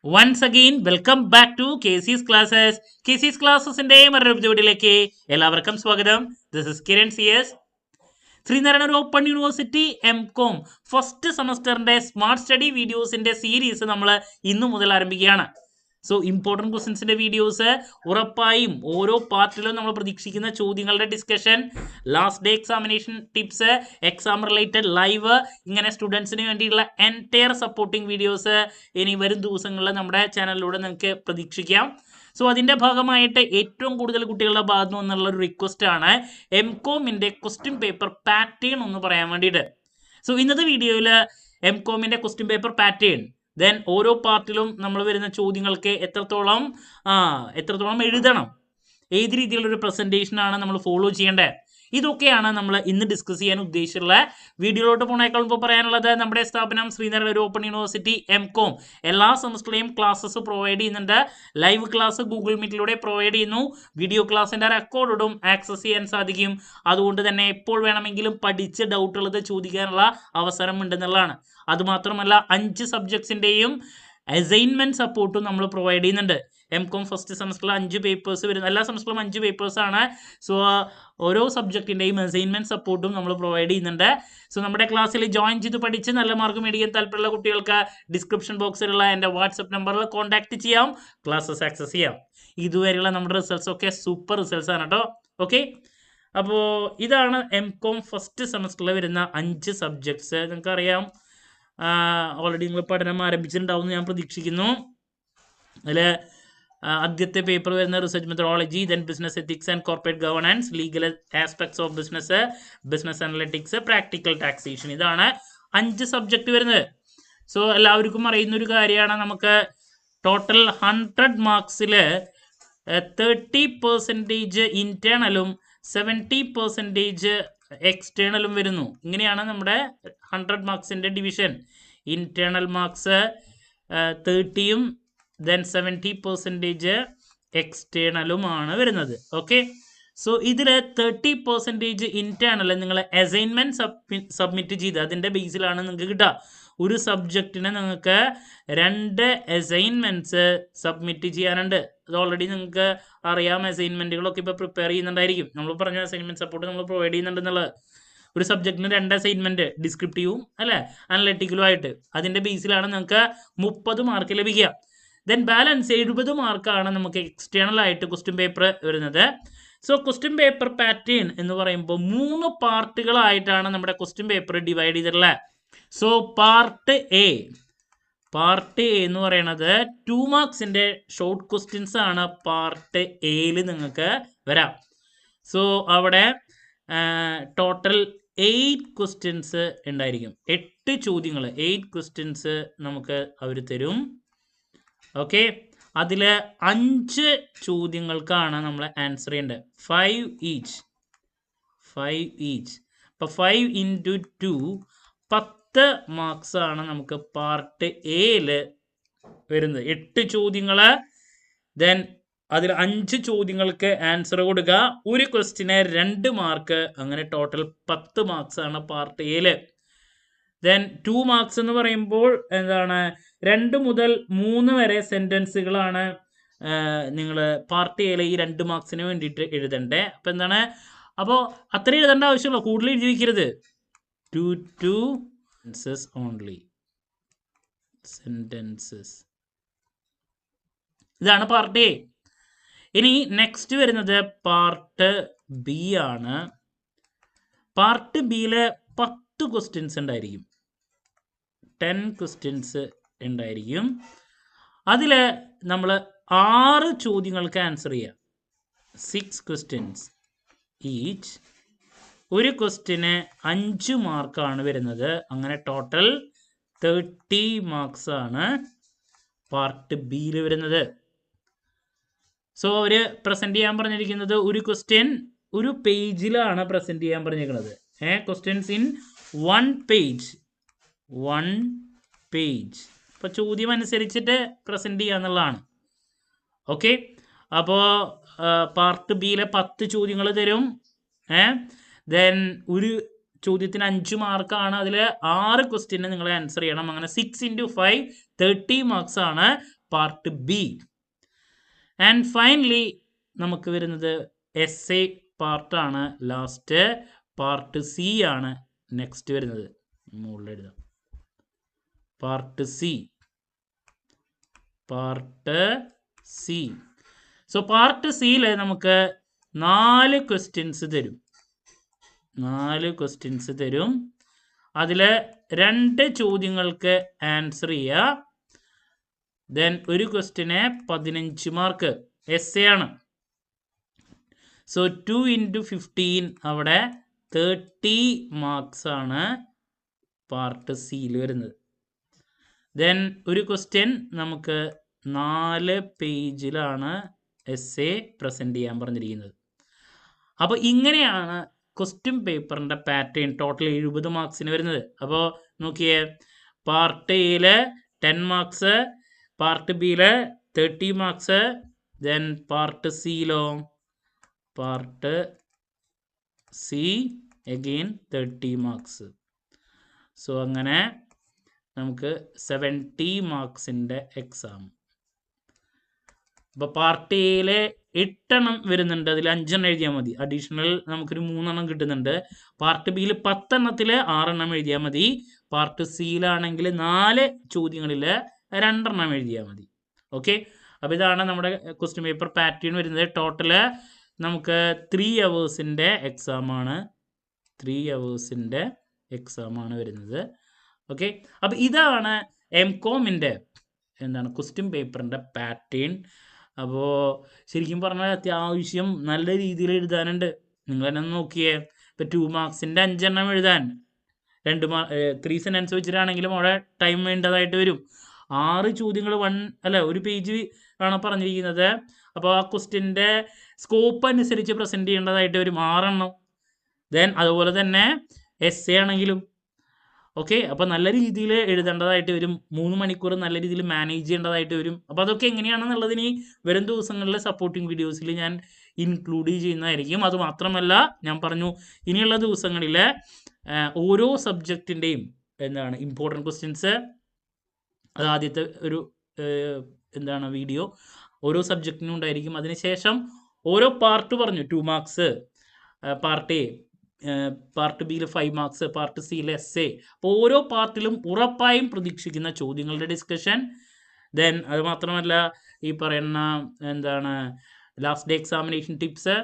Once again, welcome back to KC's Classes. KC's Classes-ന്റെ മറ്റൊരു എപ്പിസോഡിലേക്ക് എല്ലാവർക്കും സ്വാഗതം. This is Kiran CS. Sreenarayana open university M.Com first സെമസ്റ്ററിന്റെ smart study വീഡിയോസിന്റെ സീരീസ് നമ്മൾ ഇന്നു മുതൽ ആരംഭിക്കുകയാണ്. സോ ഇമ്പോർട്ടൻറ്റ് ക്വസ്റ്റ്യൻസിന്റെ വീഡിയോസ് ഉറപ്പായും ഓരോ പാർട്ടിലും നമ്മൾ പ്രതീക്ഷിക്കുന്ന ചോദ്യങ്ങളുടെ discussion, last day examination tips, exam related live, ഇങ്ങനെ സ്റ്റുഡൻസിന് വേണ്ടിയുള്ള എൻറ്റയർ സപ്പോർട്ടിംഗ് വീഡിയോസ് ഇനി വരും ദിവസങ്ങളിൽ നമ്മുടെ ചാനലിലൂടെ നിങ്ങൾക്ക് പ്രതീക്ഷിക്കാം. സോ അതിൻ്റെ ഭാഗമായിട്ട് ഏറ്റവും കൂടുതൽ കുട്ടികളുടെ ഭാഗത്തു നിന്നുള്ള ഒരു റിക്വസ്റ്റ് ആണ് M.Com-ന്റെ ക്വസ്റ്റ്യൻ പേപ്പർ പാറ്റേൺ ഒന്ന് പറയാൻ വേണ്ടിയിട്ട്. സോ ഇന്നത്തെ വീഡിയോയിൽ M.Com-ന്റെ ക്വസ്റ്റ്യൻ പേപ്പർ പാറ്റേൺ, ദെൻ ഓരോ പാർട്ടിലും നമ്മൾ വരുന്ന ചോദ്യങ്ങൾക്ക് എത്രത്തോളം എഴുതണം, ഏത് രീതിയിലുള്ളൊരു പ്രസൻറ്റേഷനാണ് നമ്മൾ ഫോളോ ചെയ്യേണ്ടത്, ഇതൊക്കെയാണ് നമ്മൾ ഇന്ന് ഡിസ്കസ് ചെയ്യാൻ ഉദ്ദേശിച്ചുള്ള. വീഡിയോയിലോട്ട് പോണേക്കാൾ മുമ്പ് പറയാനുള്ളത്, നമ്മുടെ സ്ഥാപനം ശ്രീനാരായണ ഓപ്പൺ യൂണിവേഴ്സിറ്റി M.Com എല്ലാ സെമസ്റ്ററിലെയും ക്ലാസ്സസ് പ്രൊവൈഡ് ചെയ്യുന്നുണ്ട്. ലൈവ് ക്ലാസ് ഗൂഗിൾ മീറ്റിലൂടെ പ്രൊവൈഡ് ചെയ്യുന്നു. വീഡിയോ ക്ലാസ്സിൻ്റെ റെക്കോർഡും ആക്സസ് ചെയ്യാൻ സാധിക്കും. അതുകൊണ്ട് തന്നെ എപ്പോൾ വേണമെങ്കിലും പഠിച്ച് ഡൗട്ടുള്ളത് ചോദിക്കാനുള്ള അവസരം ഉണ്ടെന്നുള്ളതാണ്. അതുമാത്രമല്ല 5 സബ്ജക്ട്സിൻ്റെയും അസൈൻമെൻറ്റ് സപ്പോർട്ടും നമ്മൾ പ്രൊവൈഡ് ചെയ്യുന്നുണ്ട്. M.Com ഫസ്റ്റ് സെമസ്റ്ററിൽ 5 പേപ്പേഴ്സ് വരുന്നു. എല്ലാ സെമസ്റ്ററിലും 5 പേപ്പേഴ്സാണ്. സോ ഓരോ സബ്ജക്റ്റിൻ്റെയും അസൈൻമെൻറ്റ് സപ്പോർട്ടും നമ്മൾ പ്രൊവൈഡ് ചെയ്യുന്നുണ്ട്. സോ നമ്മുടെ ക്ലാസ്സിൽ ജോയിൻ ചെയ്ത് പഠിച്ച് നല്ല മാർക്ക് മേടിക്കാൻ താല്പര്യമുള്ള കുട്ടികൾക്ക് ഡിസ്ക്രിപ്ഷൻ ബോക്സിലുള്ള എൻ്റെ വാട്സപ്പ് നമ്പറിൽ കോൺടാക്ട് ചെയ്യാം, ക്ലാസ്സസ് ആക്സസ് ചെയ്യാം. ഇതുവരെയുള്ള നമ്മുടെ റിസൾട്ട്സ് ഒക്കെ സൂപ്പർ റിസൾട്ട്സ് ആണ് കേട്ടോ. ഓക്കെ, അപ്പോൾ ഇതാണ് M.Com ഫസ്റ്റ് സെമസ്റ്ററിൽ വരുന്ന 5 സബ്ജക്ട്സ്. നിങ്ങൾക്കറിയാം, ഓൾറെഡി നിങ്ങൾ പഠനം ആരംഭിച്ചിട്ടുണ്ടാവും എന്ന് ഞാൻ പ്രതീക്ഷിക്കുന്നു. അതിൽ ആദ്യത്തെ പേപ്പർ വരുന്ന research methodology, then business ethics and corporate governance, legal aspects of business, business analytics, practical taxation. ഇതാണ് 5 സബ്ജക്റ്റ് വരുന്നത്. സോ എല്ലാവർക്കും അറിയുന്ന ഒരു കാര്യമാണ്, നമുക്ക് ടോട്ടൽ 100 മാർക്സിൽ 30% ഇന്റേണലും 70% എക്സ്റ്റേണലും വരുന്നു. ഇങ്ങനെയാണ് നമ്മുടെ 100 മാർക്സിൻ്റെ ഡിവിഷൻ. ഇന്റേണൽ മാർക്സ് 30-യും ദെൻ 70% എക്സ്റ്റേണലുമാണ് വരുന്നത്. ഓക്കെ, സോ ഇതിൽ 30% ഇന്റേണൽ നിങ്ങൾ അസൈൻമെൻറ്റ് സബ്മിറ്റ് ചെയ്ത് അതിൻ്റെ ബേസിലാണ് നിങ്ങൾക്ക് കിട്ടുക. ഒരു സബ്ജക്റ്റിന് നിങ്ങൾക്ക് 2 അസൈൻമെൻറ്റ്സ് സബ്മിറ്റ് ചെയ്യാനുണ്ട്. അത് ഓൾറെഡി നിങ്ങൾക്ക് അറിയാം. അസൈൻമെൻറ്റുകളൊക്കെ ഇപ്പോൾ പ്രിപ്പയർ ചെയ്യുന്നുണ്ടായിരിക്കും. നമ്മൾ പറഞ്ഞ അസൈൻമെൻറ്റ് സപ്പോർട്ട് നമ്മൾ പ്രൊവൈഡ് ചെയ്യുന്നുണ്ടെന്നുള്ളത്. ഒരു സബ്ജക്റ്റിന് 2 അസൈൻമെൻറ്റ്, ഡിസ്ക്രിപ്റ്റീവും അല്ലേ അനലറ്റിക്കലും ആയിട്ട്. അതിൻ്റെ ബേസിലാണ് നിങ്ങൾക്ക് 30 മാർക്ക് ലഭിക്കുക. ദെൻ ബാലൻസ് 70 മാർക്കാണ് നമുക്ക് എക്സ്റ്റേണൽ ആയിട്ട് ക്വസ്റ്റ്യൻ പേപ്പർ വരുന്നത്. സോ ക്വസ്റ്റ്യൻ പേപ്പർ പാറ്റേൺ എന്ന് പറയുമ്പോൾ 3 പാർട്ടുകളായിട്ടാണ് നമ്മുടെ ക്വസ്റ്റ്യൻ പേപ്പർ ഡിവൈഡ് ചെയ്തിട്ടുള്ളത്. സോ പാർട്ട് എ എന്ന് പറയുന്നത് 2 മാർക്സിൻ്റെ ഷോർട്ട് ക്വസ്റ്റ്യൻസ് ആണ് പാർട്ട് എയിൽ നിങ്ങൾക്ക് വരാം. സോ അവിടെ ടോട്ടൽ 8 ക്വസ്റ്റ്യൻസ് ഉണ്ടായിരിക്കും. 8 ചോദ്യങ്ങൾ, 8 ക്വസ്റ്റ്യൻസ് നമുക്ക് അവർ തരും. ഓക്കെ, അതിൽ 5 ചോദ്യങ്ങൾക്കാണ് നമ്മൾ ആൻസർ ചെയ്യേണ്ടത്. 5 ഈച്ച്. അപ്പോൾ 5 × 2 10 മാർക്സ് ആണ് നമുക്ക് പാർട്ട് എയിൽ വരുന്നത്. 8 ചോദ്യങ്ങൾ, ദെൻ അതിൽ 5 ചോദ്യങ്ങൾക്ക് ആൻസർ കൊടുക്കുക. ഒരു ക്വസ്റ്റിന് 2 മാർക്ക്, അങ്ങനെ ടോട്ടൽ 10 മാർക്സ് ആണ് പാർട്ട് എയിൽ. ദെൻ 2 മാർക്സ് എന്ന് പറയുമ്പോൾ എന്താണ്, 2 മുതൽ 3 വരെ സെൻറ്റൻസുകളാണ് നിങ്ങൾ പാർട്ട് എയിൽ ഈ 2 മാർക്സിന് വേണ്ടിയിട്ട് എഴുതണ്ടേ. അപ്പോൾ എന്താണ്, അപ്പോൾ അത്ര എഴുതേണ്ട ആവശ്യമുള്ളൂ, കൂടുതൽ എഴുതി വയ്ക്കരുത്. 2 sentences only. സെൻറ്റൻസസ്. ഇതാണ് പാർട്ട് എ. ഇനി നെക്സ്റ്റ് വരുന്നത് പാർട്ട് ബി ആണ്. പാർട്ട് ബിയിൽ 10 ക്വസ്റ്റ്യൻസ് ഉണ്ടായിരിക്കും. 10 ക്വസ്റ്റ്യൻസ് ഉണ്ടായിരിക്കും. അതിൽ നമ്മൾ 6 ചോദ്യങ്ങൾക്ക് ആൻസർ ചെയ്യാം. 6 ക്വസ്റ്റ്യൻസ് ഈച്ച്. ഒരു ക്വസ്റ്റ്യന് 5 മാർക്കാണ് വരുന്നത്. അങ്ങനെ ടോട്ടൽ 30 മാർക്സ് ആണ് പാർട്ട് ബിയിൽ വരുന്നത്. സോ അവർ പ്രസൻറ്റ് ചെയ്യാൻ പറഞ്ഞിരിക്കുന്നത് ഒരു ക്വസ്റ്റ്യൻ ഒരു പേജിലാണ് പ്രസൻറ്റ് ചെയ്യാൻ പറഞ്ഞിരിക്കുന്നത്. Questions in 1 page. അപ്പോൾ ചോദ്യം അനുസരിച്ചിട്ട് പ്രസൻറ്റ് ചെയ്യുക എന്നുള്ളതാണ്. ഓക്കെ, അപ്പോൾ പാർട്ട് ബിയിലെ 10 ചോദ്യങ്ങൾ തരും. ദെൻ ഒരു ചോദ്യത്തിന് 5 മാർക്കാണ്. അതിൽ 6 ക്വസ്റ്റ്യന് നിങ്ങൾ ആൻസർ ചെയ്യണം. അങ്ങനെ 6 × 5 30 മാർക്സ് ആണ് പാർട്ട് ബി. ആൻഡ് ഫൈനലി നമുക്ക് വരുന്നത് എസ് എ പാർട്ടാണ്. ലാസ്റ്റ് പാർട്ട് സി ആണ് നെക്സ്റ്റ് വരുന്നത്. മുകളിൽ എഴുതാം പാർട്ട് സി. സോ പാർട്ട് സിയിൽ നമുക്ക് 4 ക്വസ്റ്റ്യൻസ് തരും. അതിൽ 2 ചോദ്യങ്ങൾക്ക് ആൻസർ ചെയ്യുക. ദെൻ ഒരു ക്വസ്റ്റ്യന് 15 മാർക്ക്. എസ് എ ആണ്. സോ 2 × 15 അവിടെ 30 മാർക്സ് ആണ് പാർട്ട് സിയിൽ വരുന്നത്. ദെൻ ഒരു ക്വസ്റ്റ്യൻ നമുക്ക് 4 പേജിലാണ് എസ് എ പ്രസൻറ്റ് ചെയ്യാൻ പറഞ്ഞിരിക്കുന്നത്. അപ്പോൾ ഇങ്ങനെയാണ് ക്വസ്റ്റ്യൻ പേപ്പറിൻ്റെ പാറ്റേൺ ടോട്ടൽ 70 മാർക്സിന് വരുന്നത്. അപ്പോൾ നോക്കിയേ, പാർട്ട് എയിൽ 10 മാർക്സ്, പാർട്ട് ബിയിൽ 30 മാർക്സ്, ദെൻ പാർട്ട് സിയിലോ part C again 30 marks. So അങ്ങനെ നമുക്ക് 70 മാർക്സിൻ്റെ എക്സാം. അപ്പോൾ പാർട്ട് എയിൽ 8 എണ്ണം വരുന്നുണ്ട്. അതിൽ 5 എണ്ണം എഴുതിയാൽ മതി. അഡീഷണൽ നമുക്കൊരു 3 എണ്ണം കിട്ടുന്നുണ്ട്. പാർട്ട് ബിയിൽ 10 എണ്ണത്തിൽ 6 എണ്ണം എഴുതിയാൽ മതി. പാർട്ട് സിയിലാണെങ്കിൽ 4 ചോദ്യങ്ങളിൽ 2 എണ്ണം എഴുതിയാൽ മതി. ഓക്കെ, അപ്പോൾ ഇതാണ് നമ്മുടെ ക്വസ്റ്റ്യൻ പേപ്പർ പാറ്റേൺ വരുന്നത്. ടോട്ടൽ നമുക്ക് 3 അവേഴ്സിൻ്റെ എക്സാമാണ്. 3 അവേഴ്സിൻ്റെ എക്സാമാണ് വരുന്നത്. ഓക്കെ, അപ്പോൾ ഇതാണ് എംകോമിൻ്റെ ക്വസ്റ്റ്യൻ പേപ്പറിൻ്റെ പാറ്റേൺ. അപ്പോൾ ശരിക്കും പറഞ്ഞാൽ അത്യാവശ്യം നല്ല രീതിയിൽ എഴുതാനുണ്ട്. നിങ്ങൾ തന്നെ നോക്കിയേ, ഇപ്പോൾ 2 മാർക്സിൻ്റെ 5 എണ്ണം എഴുതാൻ 3 സെൻറ്റൻസ് വെച്ചിട്ടാണെങ്കിലും അവിടെ ടൈം വേണ്ടതായിട്ട് വരും. 6 ചോദ്യങ്ങൾ ഒരു പേജ് ആണ് പറഞ്ഞിരിക്കുന്നത്. അപ്പോൾ ആ ക്വസ്റ്റ്യൻ്റെ സ്കോപ്പ് അനുസരിച്ച് പ്രസൻറ്റ് ചെയ്യേണ്ടതായിട്ട് വരും 6 എണ്ണം. ദെൻ അതുപോലെ തന്നെ എസ് എ ആണെങ്കിലും ഓക്കെ. അപ്പോൾ നല്ല രീതിയിൽ എഴുതേണ്ടതായിട്ട് വരും. 3 മണിക്കൂർ നല്ല രീതിയിൽ മാനേജ് ചെയ്യേണ്ടതായിട്ട് വരും. അപ്പോൾ അതൊക്കെ എങ്ങനെയാണെന്നുള്ളതിന് വരും ദിവസങ്ങളിൽ സപ്പോർട്ടിങ് വീഡിയോസിൽ ഞാൻ ഇൻക്ലൂഡ് ചെയ്യുന്നതായിരിക്കും. അതുമാത്രമല്ല, ഞാൻ പറഞ്ഞു ഇനിയുള്ള ദിവസങ്ങളിൽ ഓരോ സബ്ജക്റ്റിൻ്റെയും ഇമ്പോർട്ടൻറ്റ് ക്വസ്റ്റ്യൻസ്, അത് ആദ്യത്തെ ഒരു വീഡിയോ ഓരോ സബ്ജക്റ്റിനും ഉണ്ടായിരിക്കും. അതിനുശേഷം ഓരോ പാർട്ട് പറഞ്ഞു, 2 മാർക്സ് പാർട്ട് എ, പാർട്ട് ബിയിൽ 5 മാർക്സ്, പാർട്ട് സിയിൽ എസ് എ. അപ്പോൾ ഓരോ പാർട്ടിലും ഉറപ്പായും പ്രതീക്ഷിക്കുന്ന ചോദ്യങ്ങളുടെ ഡിസ്കഷൻ. ദെൻ അത് മാത്രമല്ല, ഈ പറയുന്ന ലാസ്റ്റ് ഡേ എക്സാമിനേഷൻ ടിപ്സ്,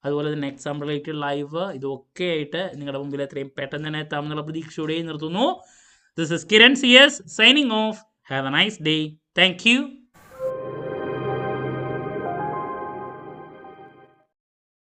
അതുപോലെ തന്നെ എക്സാം റിലേറ്റഡ് ലൈവ്, ഇതൊക്കെ ആയിട്ട് നിങ്ങളുടെ മുമ്പിൽ എത്രയും പെട്ടെന്ന് തന്നെ എത്താമെന്നുള്ള പ്രതീക്ഷയോടെ നിർത്തുന്നു. This is Kiran CS signing off. Have a nice day. Thank you.